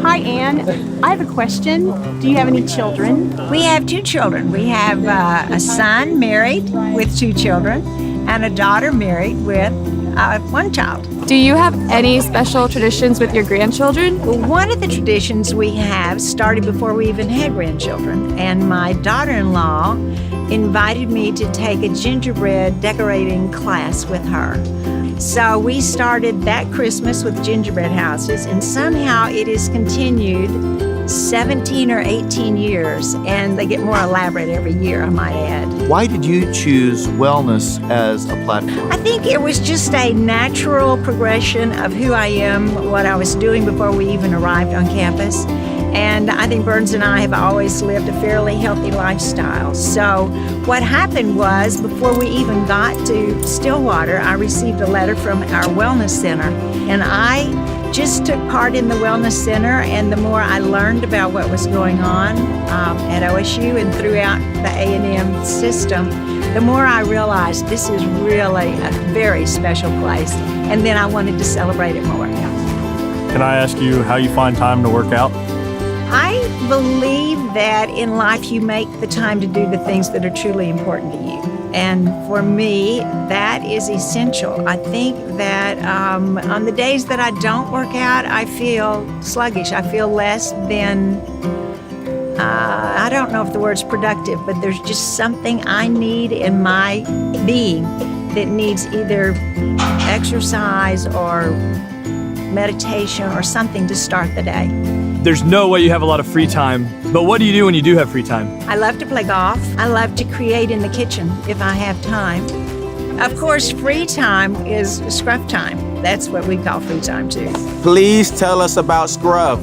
Hi, Ann. I have a question. Do you have any children? We have 2 children. We have a son married with 2 children and a daughter married with 1 child. Do you have any special traditions with your grandchildren? Well, one of the traditions we have started before we even had grandchildren, and my daughter-in-law invited me to take a gingerbread decorating class with her. So we started that Christmas with gingerbread houses, and somehow it has continued 17 or 18 years, and they get more elaborate every year, I might add. Why did you choose wellness as a platform? I think it was just a natural progression of who I am, what I was doing before we even arrived on campus. And I think Burns and I have always lived a fairly healthy lifestyle. So what happened was, before we even got to Stillwater, I received a letter from our wellness center. And I just took part in the wellness center, and the more I learned about what was going on at OSU and throughout the A&M system, the more I realized this is really a very special place. And then I wanted to celebrate it more. Can I ask you how you find time to work out? I believe that in life you make the time to do the things that are truly important to you. And for me, that is essential. I think that on the days that I don't work out, I feel sluggish. I feel less than, I don't know if the word's productive, but there's just something I need in my being that needs either exercise or meditation or something to start the day. There's no way you have a lot of free time, but what do you do when you do have free time? I love to play golf. I love to create in the kitchen if I have time. Of course, free time is Scruff time. That's what we call free time too. Please tell us about Scruff.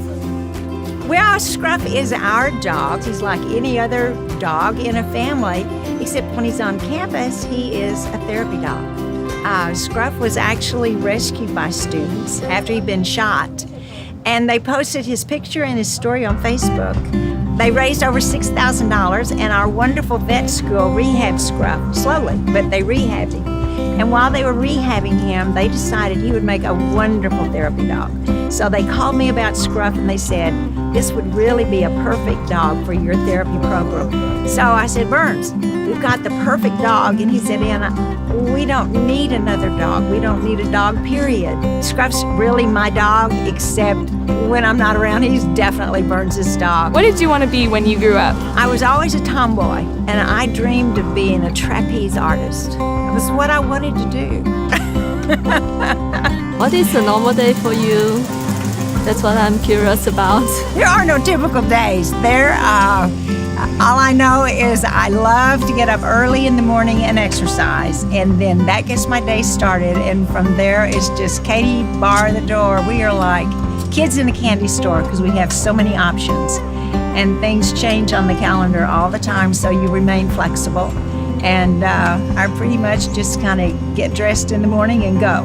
Well, Scruff is our dog. He's like any other dog in a family, except when he's on campus, he is a therapy dog. Scruff was actually rescued by students after he'd been shot. And they posted his picture and his story on Facebook. They raised over $6,000, and our wonderful vet school rehabbed Scruff, slowly, but they rehabbed him. And while they were rehabbing him, they decided he would make a wonderful therapy dog. So they called me about Scruff, and they said, this would really be a perfect dog for your therapy program. So I said, Burns, we've got the perfect dog. And he said, Anna, we don't need another dog. We don't need a dog, period. Scruff's really my dog, except when I'm not around, he's definitely Burns' dog. What did you want to be when you grew up? I was always a tomboy, and I dreamed of being a trapeze artist. It was what I wanted to do. What is a normal day for you? That's what I'm curious about. There are no typical days. All I know is I love to get up early in the morning and exercise, and then that gets my day started, and from there it's just Katie, bar the door. We are like kids in a candy store because we have so many options, and things change on the calendar all the time, so you remain flexible. And I pretty much just kind of get dressed in the morning and go.